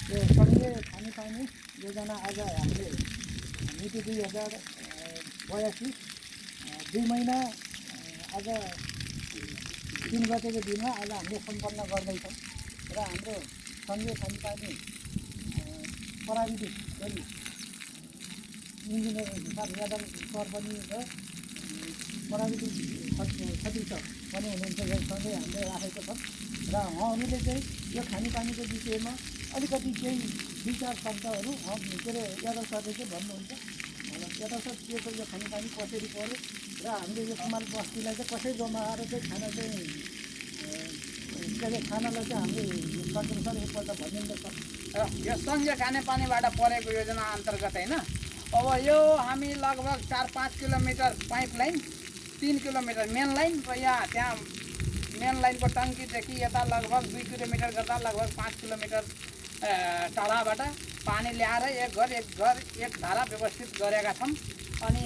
यो सङ्घीय खानेपानी योजना आज हामीले मिति 2082 2 महिना आज 3 गतेको दिनमा आज हामीले सम्पन्न गर्दैछौँ र हाम्रो सङ्घीय खानेपानी प्राविधिक गरी इन्जिनियर हिसाब यादव सर पनि र प्राविधिक सचिव पनि हुनुहुन्छ सँगै हामीले राखेको छौँ र उहाँहरूले चाहिँ यो खानेपानीको विषयमा अलिकति केही 2-4 शब्दहरू के अरे यादव सरले चाहिँ भन्नुहुन्छ। यादव सर के छ यो खानेपानी कसरी पऱ्यो र हामीले यो कुमाल बस्तीलाई चाहिँ कसरी जमाएर चाहिँ खाना चाहिँ के अरे खानालाई चाहिँ हामीले सकिन्छ सर एकपल्ट भनिदिनु सर। यो सङ्घीय खानेपानीबाट परेको योजना अन्तर्गत होइन, अब यो हामी लगभग 4-5 kilometre pipe line, 3 kilometre main line र यहाँ त्यहाँ मेन लाइनको टङ्कीदेखि यता लगभग 2 किलोमिटर गर्दा लगभग 5 किलोमिटर टाढाबाट पानी ल्याएर एक घर एक धारा व्यवस्थित गरेका छौँ। अनि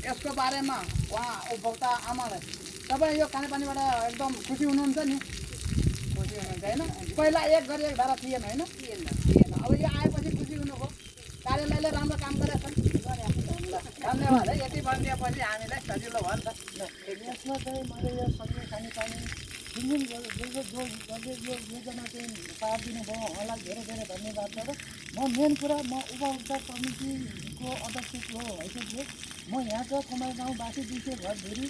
यसको बारेमा उहाँ उपभोक्ता आमालाई तपाईँ यो खानेपानीबाट एकदम खुसी हुनुहुन्छ नि? खुसी हुनुहुन्छ होइन? पहिला एक घर एक धारा थिएन होइन? थिएन। अब यो आएपछि खुसी हुनुभयो, कार्यालयले राम्रो काम गरेको छ। धन्यवाद है, यति भनिदिएपछि हामीलाई सजिलो भयो नि त। यसमा चाहिँ मैले यो सङ्घीय खानेपानी जुन यो योजना चाहिँ पार दिनुभयो उहाँलाई धेरै धेरै धन्यवाद छ। र म मेन कुरा म उपभोक्ता समितिको अध्यक्षको हैसियतले म यहाँको कुमाल गाउँवासी 200 घर धेरै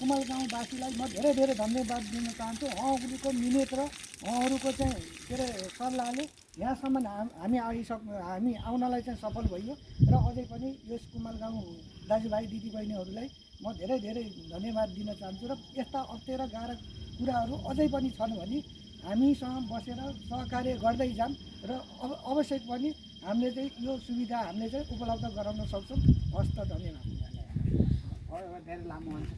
कुमाल गाउँवासीलाई म धेरै धेरै धन्यवाद दिन चाहन्छु। उहाँहरूको मिहिनेत र उहाँहरूको चाहिँ के अरे सल्लाहले यहाँसम्म हामी आउनलाई चाहिँ सफल भइयो र अझै पनि यस कुमाल गाउँ दाजुभाइ दिदीबहिनीहरूलाई म धेरै धेरै धन्यवाद दिन चाहन्छु। र यस्ता अप्ठ्यारा गाह्रो कुराहरू अझै पनि छन् भने हामीसँग बसेर सहकार्य गर्दै जाऊँ र अवश्य पनि हामीले चाहिँ यो सुविधा हामीले चाहिँ उपलब्ध गराउन सक्छौँ। हस् त, धन्यवाद। धेरै लामो हुन्छ।